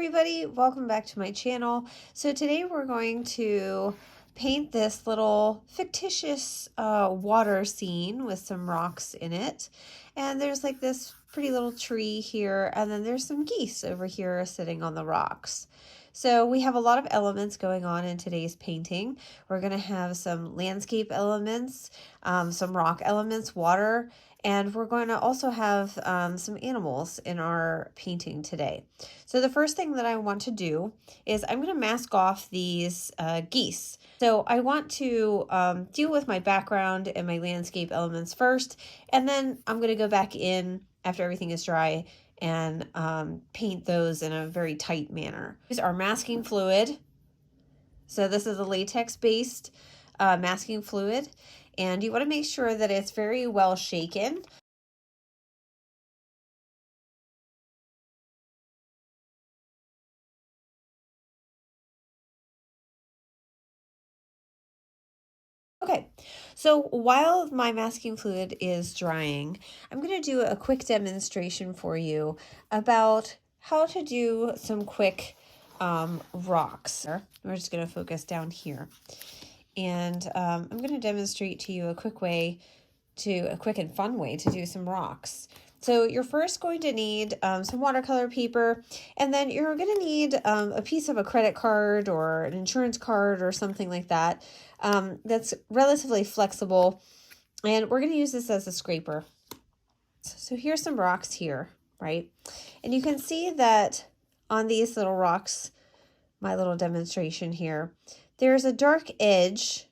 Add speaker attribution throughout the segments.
Speaker 1: everybody, welcome back to my channel. So today we're going to paint this little fictitious water scene with some rocks in it. And there's like this pretty little tree here, and then there's some geese over here sitting on the rocks. So we have a lot of elements going on in today's painting. We're going to have some landscape elements, some rock elements, water, and we're going to also have some animals in our painting today. So the first thing that I want to do is I'm going to mask off these geese. So I want to deal with my background and my landscape elements first, and then I'm going to go back in after everything is dry and paint those in a very tight manner. These are masking fluid. So this is a latex-based masking fluid, and you want to make sure that it's very well shaken. Okay, so while my masking fluid is drying, I'm going to do a quick demonstration for you about how to do some quick rocks. We're just going to focus down here. And I'm going to demonstrate to you a quick and fun way to do some rocks. So you're first going to need some watercolor paper, and then you're going to need a piece of a credit card or an insurance card or something like that that's relatively flexible. And we're going to use this as a scraper. So here's some rocks here, right? And you can see that on these little rocks, my little demonstration here, there's a dark edge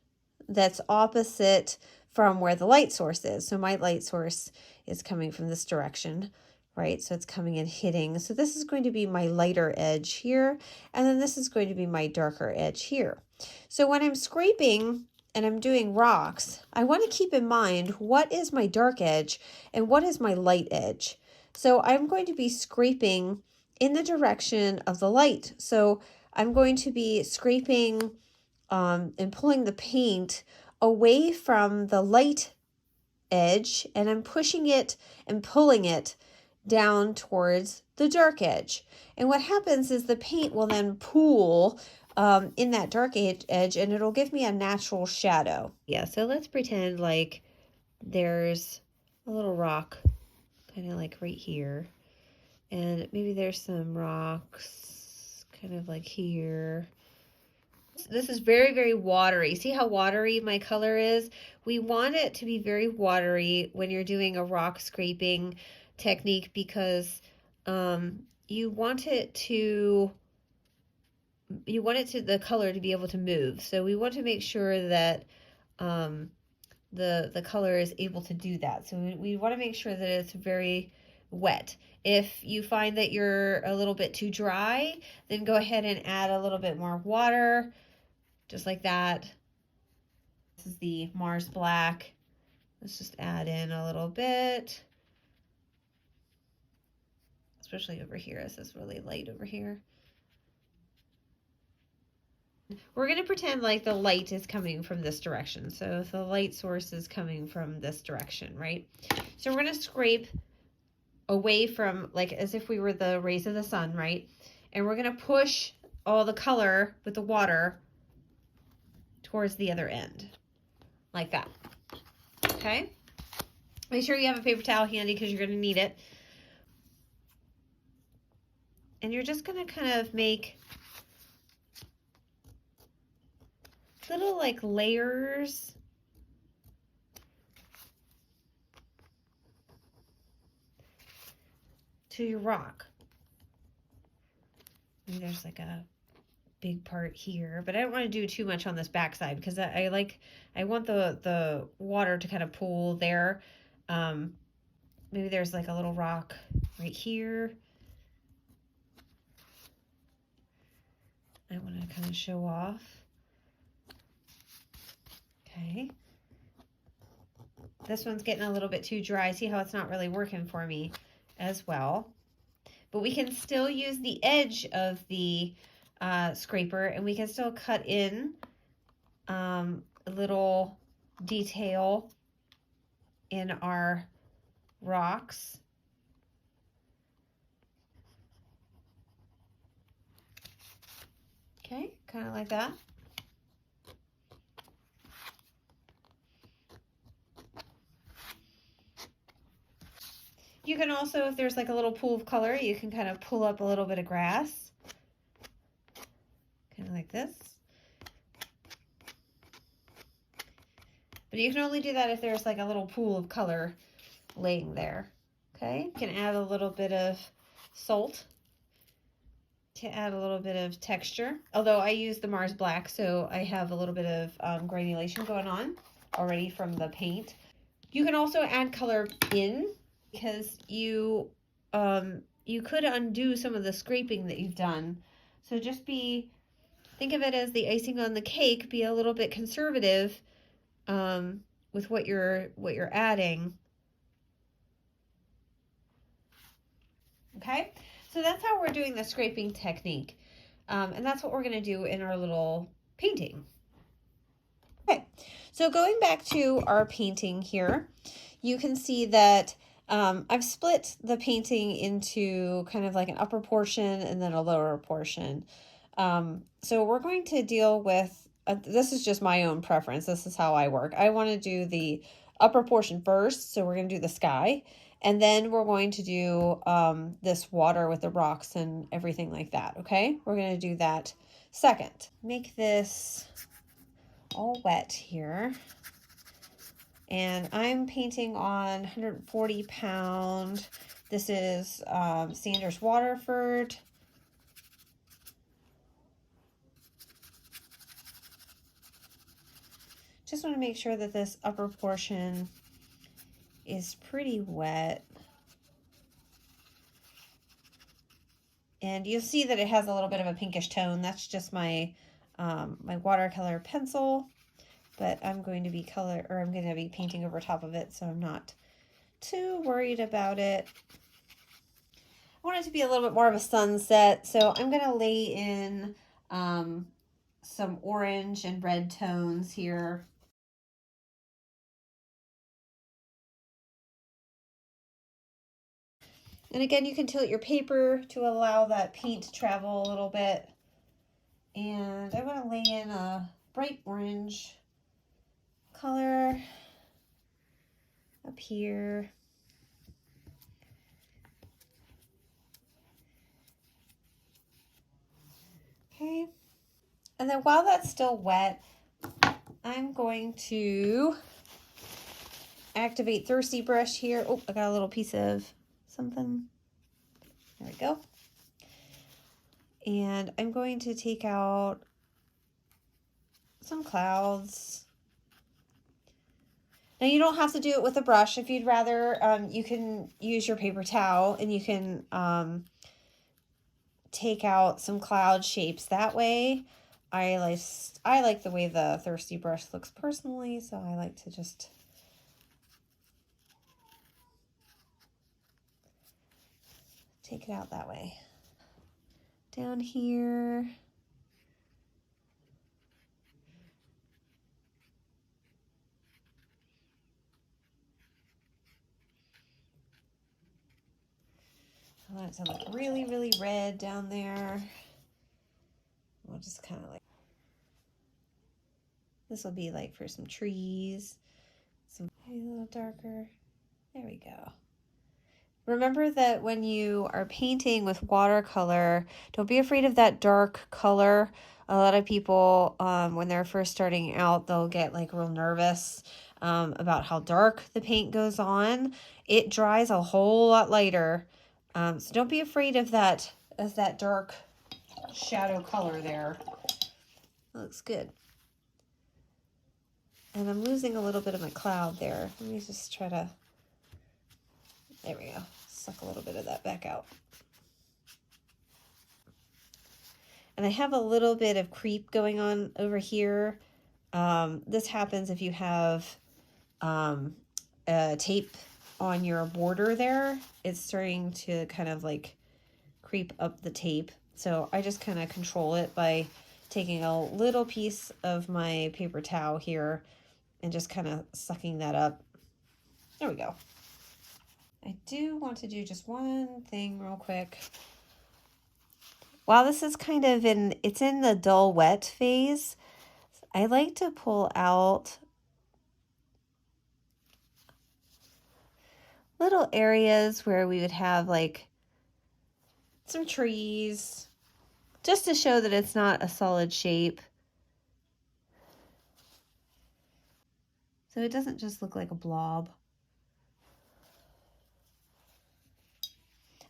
Speaker 1: that's opposite from where the light source is. So my light source is coming from this direction, right? So it's coming and hitting. So this is going to be my lighter edge here, and then this is going to be my darker edge here. So when I'm scraping and I'm doing rocks, I want to keep in mind what is my dark edge and what is my light edge. So I'm going to be scraping in the direction of the light. So I'm going to be scraping and pulling the paint away from the light edge, and I'm pushing it and pulling it down towards the dark edge. And what happens is the paint will then pool in that dark edge, and it'll give me a natural shadow. Yeah, so let's pretend like there's a little rock kind of like right here, and maybe there's some rocks kind of like here. This is very, very watery. See how watery my color is? We want it to be very watery when you're doing a rock scraping technique, because you want the color to be able to move. So we want to make sure that the color is able to do that. So we want to make sure that it's very wet. If you find that you're a little bit too dry, then go ahead and add a little bit more water, just like that. This is the Mars Black. Let's just add in a little bit, especially over here. This is really light over here. We're going to pretend like the light is coming from this direction. So if the light source is coming from this direction, right? So we're going to scrape away from, like as if we were the rays of the sun, right? And we're going to push all the color with the water towards the other end, like that. Okay? Make sure you have a paper towel handy because you're going to need it. And you're just going to kind of make little like layers to your rock. And there's like a big part here, but I don't want to do too much on this backside because I want the water to kind of pool there. Maybe there's like a little rock right here. I want to kind of show off. Okay. This one's getting a little bit too dry. See how it's not really working for me as well. But we can still use the edge of the scraper, and we can still cut in a little detail in our rocks. kind of like that. You can also, if there's like a little pool of color, you can kind of pull up a little bit of grass, kind of like this. But you can only do that if there's like a little pool of color laying there. Okay, you can add a little bit of salt to add a little bit of texture. Although I use the Mars Black, so I have a little bit of granulation going on already from the paint. You can also add color in, because you could undo some of the scraping that you've done. So just think of it as the icing on the cake. Be a little bit conservative with what you're adding. Okay, so that's how we're doing the scraping technique, and that's what we're going to do in our little painting. Okay, so going back to our painting here, you can see that I've split the painting into kind of like an upper portion and then a lower portion. So we're going to deal with, this is just my own preference. This is how I work. I want to do the upper portion first. So we're going to do the sky. And then we're going to do this water with the rocks and everything like that. Okay, we're going to do that second. Make this all wet here. And I'm painting on 140 pound. This is Sanders Waterford. Just want to make sure that this upper portion is pretty wet. And you'll see that it has a little bit of a pinkish tone. That's just my my watercolor pencil. But I'm going to be painting over top of it, so I'm not too worried about it. I want it to be a little bit more of a sunset, so I'm going to lay in some orange and red tones here. And again, you can tilt your paper to allow that paint to travel a little bit. And I want to lay in a bright orange color up here. Okay. And then while that's still wet, I'm going to activate Thirsty Brush here. Oh, I got a little piece of something. There we go. And I'm going to take out some clouds. Now you don't have to do it with a brush. If you'd rather, you can use your paper towel and you can take out some cloud shapes that way. I like the way the Thirsty Brush looks personally, so I like to just take it out that way. Down here. I want it to look really, really red down there. We'll just kind of like, this will be like for some trees, a little darker. There we go. Remember that when you are painting with watercolor, don't be afraid of that dark color. A lot of people, when they're first starting out, they'll get like real nervous about how dark the paint goes on. It dries a whole lot lighter. So don't be afraid of that dark shadow color there. That looks good. And I'm losing a little bit of my cloud there. Let me just try to, there we go. Suck a little bit of that back out. And I have a little bit of creep going on over here. This happens if you have tape on your border there. It's starting to kind of like creep up the tape. So I just kind of control it by taking a little piece of my paper towel here and just kind of sucking that up. There we go. I do want to do just one thing real quick. while this is kind of it's in the dull wet phase, I like to pull out little areas where we would have like some trees, just to show that it's not a solid shape. So it doesn't just look like a blob.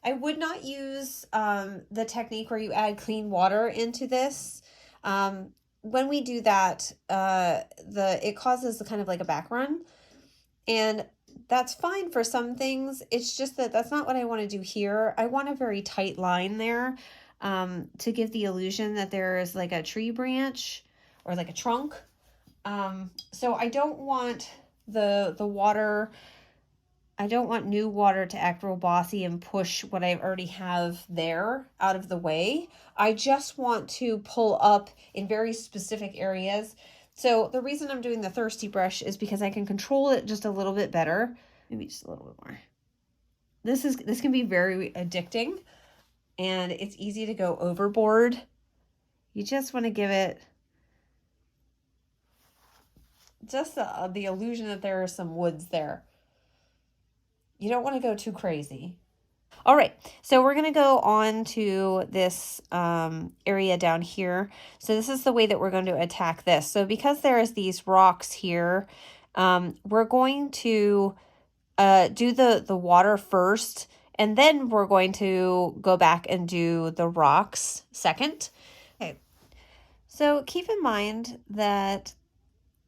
Speaker 1: I would not use the technique where you add clean water into this. When we do that, it causes kind of like a back run, and that's fine for some things. It's just that that's not what I want to do here. I want a very tight line there to give the illusion that there is like a tree branch or like a trunk. So I don't want the water, I don't want new water to act real bossy and push what I already have there out of the way. I just want to pull up in very specific areas. So the reason I'm doing the thirsty brush is because I can control it just a little bit better. Maybe just a little bit more. This can be very addicting, and it's easy to go overboard. You just want to give it just the illusion that there are some woods there. You don't want to go too crazy. All right, so we're going to go on to this area down here. So this is the way that we're going to attack this. So because there's these rocks here, we're going to do the water first, and then we're going to go back and do the rocks second. Okay, so keep in mind that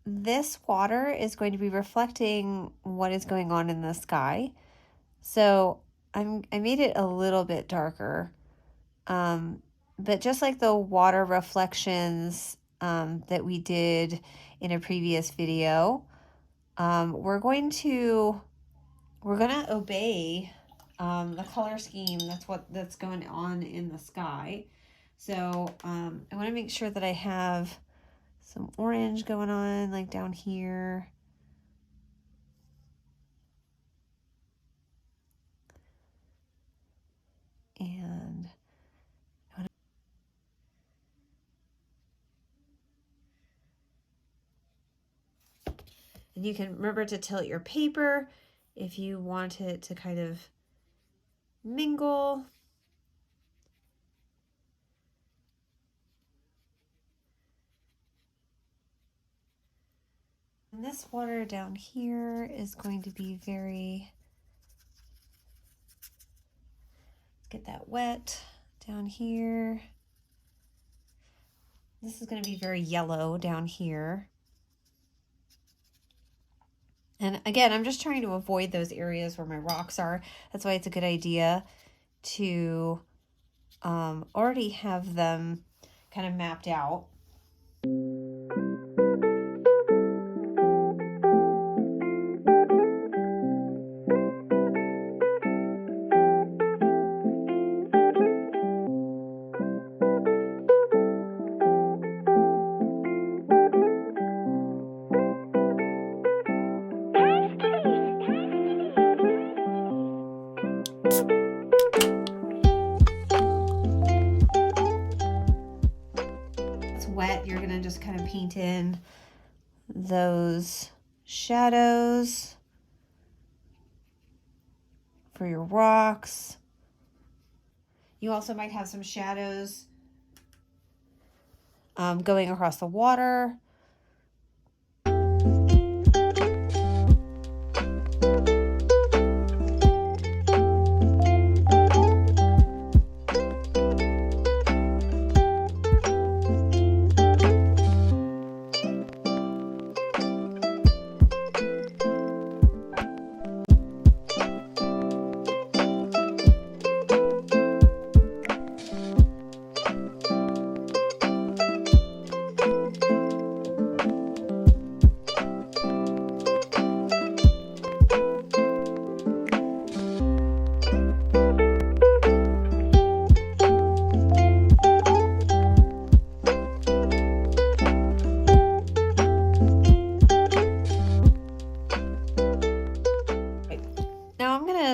Speaker 1: this water is going to be reflecting what is going on in the sky. So I made it a little bit darker, but just like the water reflections that we did in a previous video, we're going to obey the color scheme that's going on in the sky. So I want to make sure that I have some orange going on like down here. And you can remember to tilt your paper if you want it to kind of mingle. And this water down here is going to be very, let's get that wet down here. This is going to be very yellow down here. And again, I'm just trying to avoid those areas where my rocks are. That's why it's a good idea to already have them kind of mapped out. Wet, you're gonna just kind of paint in those shadows for your rocks. You also might have some shadows going across the water.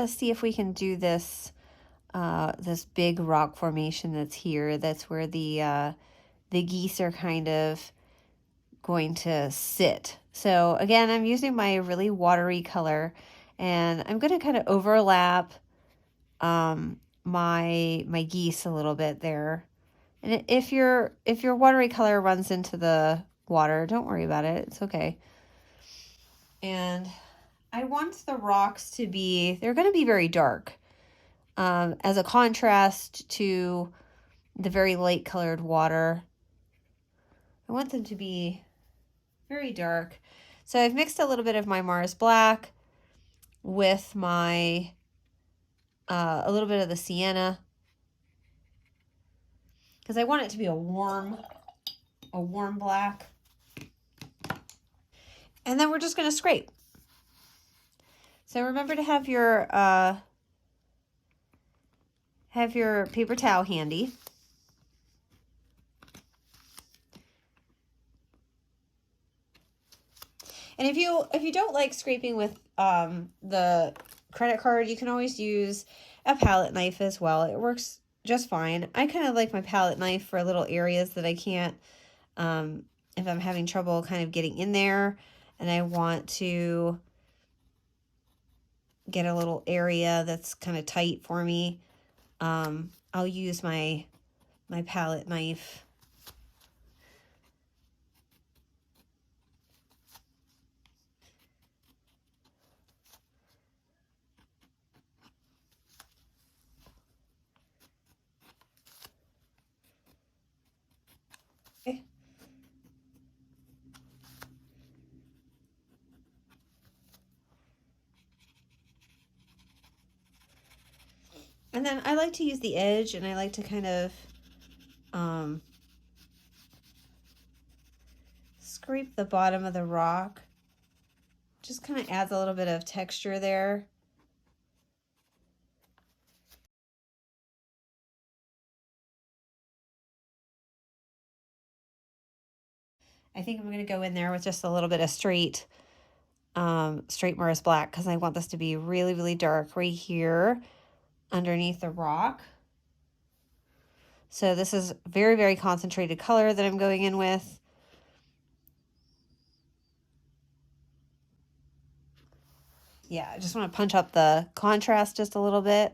Speaker 1: See if we can do this this big rock formation that's here. That's where the geese are kind of going to sit. So again, I'm using my really watery color, and I'm going to kind of overlap my geese a little bit there. And if your watery color runs into the water, don't worry about it. It's okay. And I want the rocks to be, they're going to be very dark, as a contrast to the very light colored water. I want them to be very dark. So I've mixed a little bit of my Mars Black with my, a little bit of the sienna, because I want it to be a warm black. And then we're just going to scrape. So remember to have your paper towel handy. And if you don't like scraping with the credit card, you can always use a palette knife as well. It works just fine. I kind of like my palette knife for little areas that I can't, if I'm having trouble kind of getting in there and I want to get a little area that's kind of tight for me, I'll use my palette knife. Okay. And then I like to use the edge, and I like to kind of scrape the bottom of the rock. Just kind of adds a little bit of texture there. I think I'm going to go in there with just a little bit of straight Mars Black, because I want this to be really, really dark right here underneath the rock. So this is very, very concentrated color that I'm going in with. Yeah, I just want to punch up the contrast just a little bit.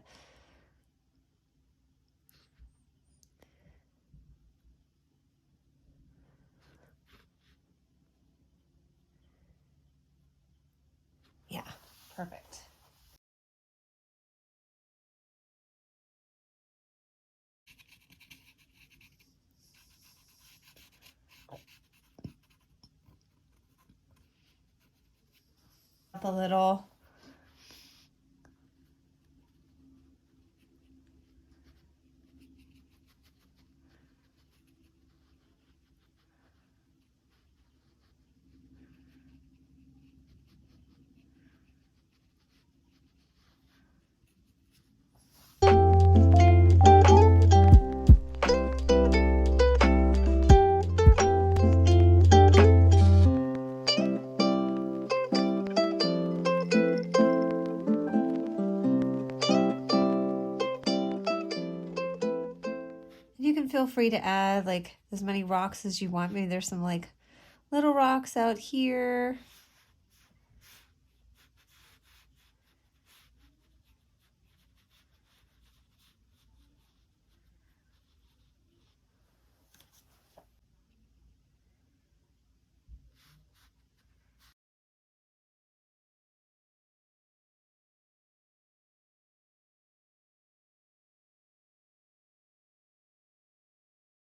Speaker 1: Yeah, perfect. Up a little. You can feel free to add like as many rocks as you want. Maybe there's some like little rocks out here.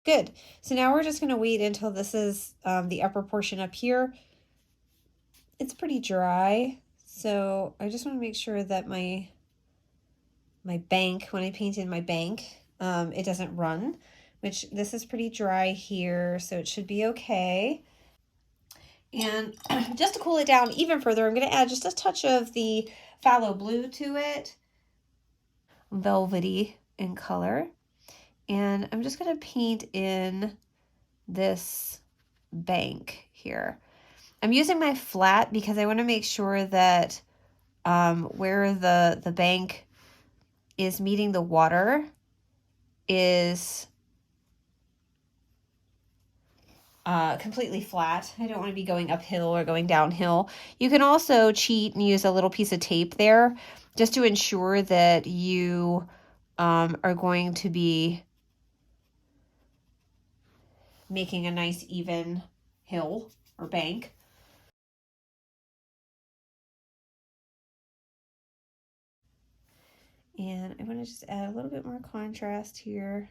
Speaker 1: Good. So now we're just going to wait until this is the upper portion up here. It's pretty dry, so I just want to make sure that my bank, when I paint in my bank, it doesn't run, which this is pretty dry here, so it should be okay. And just to cool it down even further, I'm going to add just a touch of the phthalo blue to it, velvety in color. And I'm just going to paint in this bank here. I'm using my flat because I want to make sure that where the bank is meeting the water is completely flat. I don't want to be going uphill or going downhill. You can also cheat and use a little piece of tape there just to ensure that you are going to be making a nice even hill or bank. And I'm going to just add a little bit more contrast here.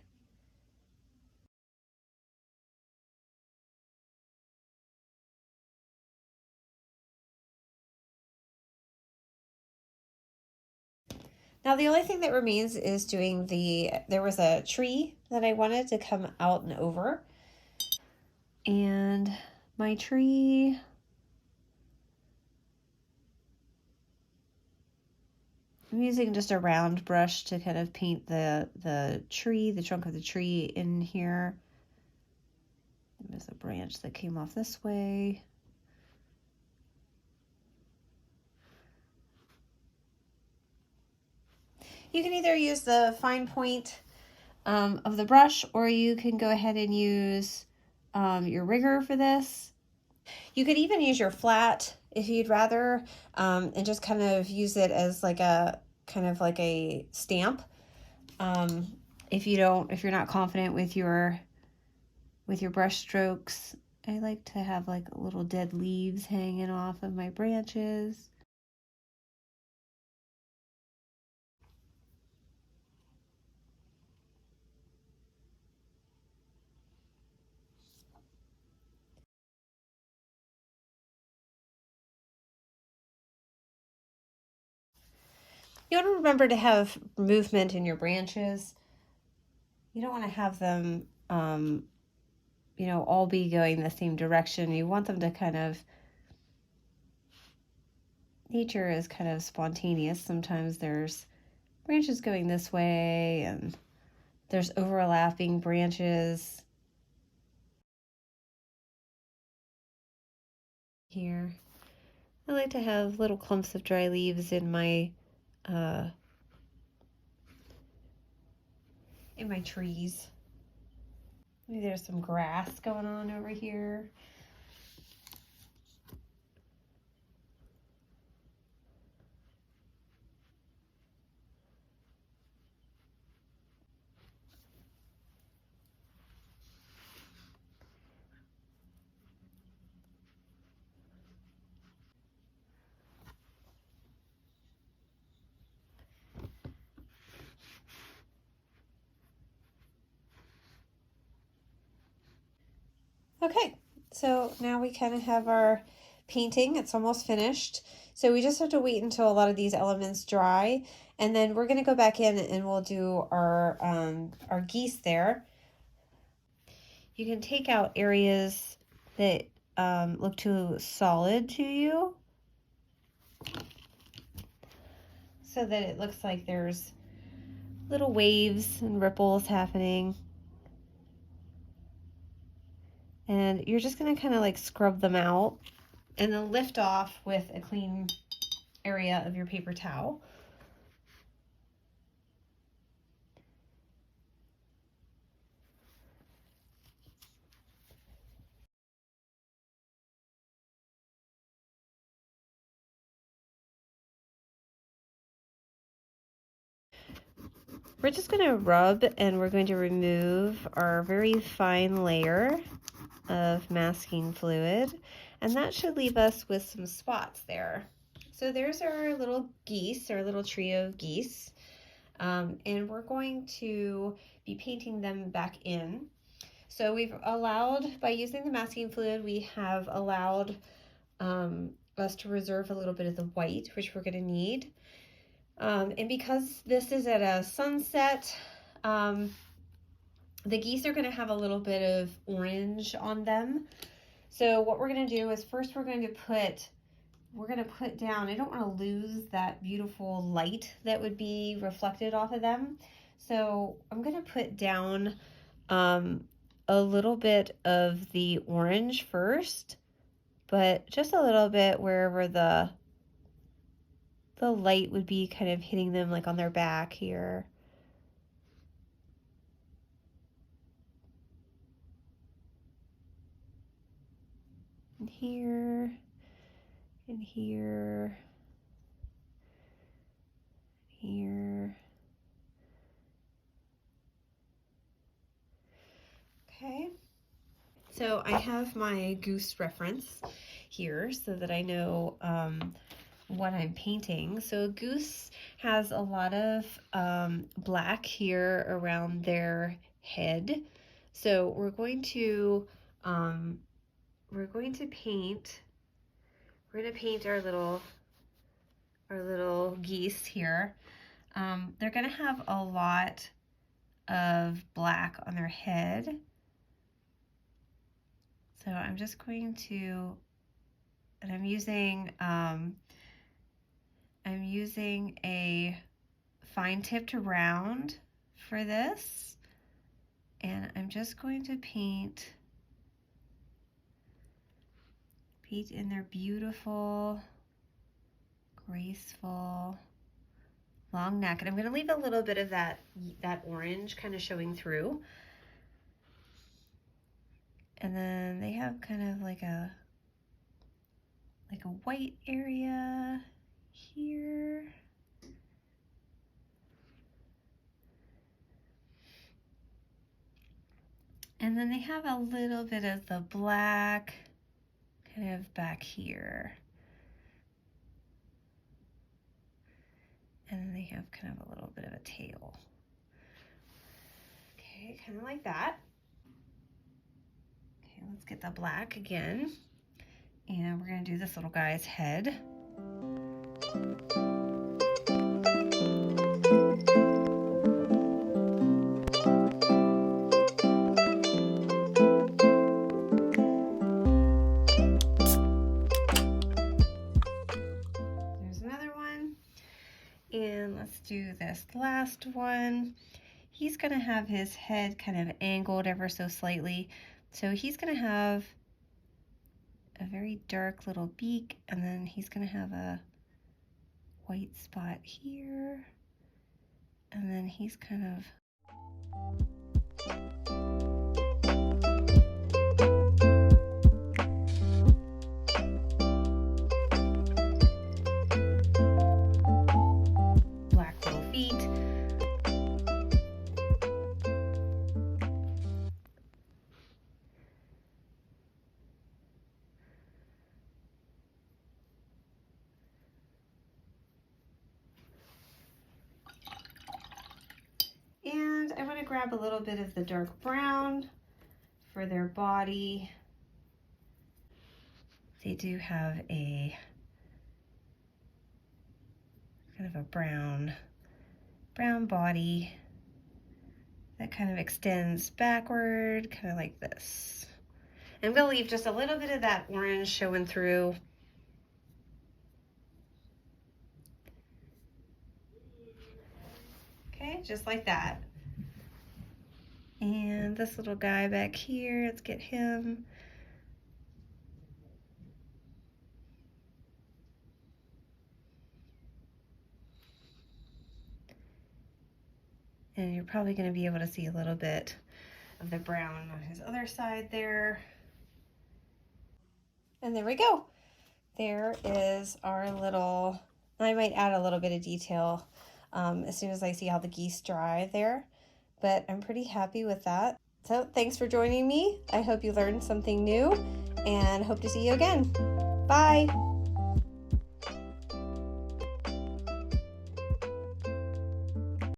Speaker 1: Now the only thing that remains is doing there was a tree that I wanted to come out and over. And my tree, I'm using just a round brush to kind of paint the tree, the trunk of the tree in here. There's a branch that came off this way. You can either use the fine point of the brush, or you can go ahead and use your rigger for this. You could even use your flat if you'd rather, and just kind of use it as like a kind of like a stamp. If you're not confident with your brush strokes, I like to have like little dead leaves hanging off of my branches. You want to remember to have movement in your branches. You don't want to have them, all be going the same direction. You want them to kind of, nature is kind of spontaneous. Sometimes there's branches going this way and there's overlapping branches here. I like to have little clumps of dry leaves in my trees. Maybe there's some grass going on over here. Okay, so now we kind of have our painting. It's almost finished. So we just have to wait until a lot of these elements dry, and then we're going to go back in and we'll do our geese there. You can take out areas that look too solid to you, so that it looks like there's little waves and ripples happening. And you're just going to kind of like scrub them out and then lift off with a clean area of your paper towel. We're just going to rub and we're going to remove our very fine layer of masking fluid, and that should leave us with some spots there. So there's our little geese, our little trio of geese, and we're going to be painting them back in. So we've allowed, by using the masking fluid, we have allowed us to reserve a little bit of the white, which we're going to need. And because this is at a sunset, the geese are going to have a little bit of orange on them. So what we're going to do is first we're going to put down, I don't want to lose that beautiful light that would be reflected off of them. So I'm going to put down a little bit of the orange first, but just a little bit wherever the the light would be kind of hitting them like on their back here. And here, and here, here. Okay. So I have my goose reference here so that I know what I'm painting. So a goose has a lot of black here around their head. So we're going to paint our little geese here. They're gonna have a lot of black on their head. So I'm just going to, and I'm using a fine-tipped round for this, and I'm just going to paint in their beautiful, graceful, long neck. And I'm going to leave a little bit of that orange kind of showing through. And then they have kind of like a white area here. And then they have a little bit of the black kind of back here. And then they have kind of a little bit of a tail. Okay, kind of like that. Okay, let's get the black again. And we're gonna do this little guy's head. There's another one. And let's do this last one. He's gonna have his head kind of angled ever so slightly. So he's gonna have a very dark little beak, and then he's gonna have a white spot here, and then he's kind of black little feet. And I want to grab a little bit of the dark brown for their body. They do have a kind of a brown body that kind of extends backward, kind of like this. And I'm going to leave just a little bit of that orange showing through. Okay, just like that. And this little guy back here, let's get him. And you're probably going to be able to see a little bit of the brown on his other side there. And there we go. There is our little, I might add a little bit of detail as soon as I see how the geese dry there, but I'm pretty happy with that. So thanks for joining me. I hope you learned something new and hope to see you again. Bye.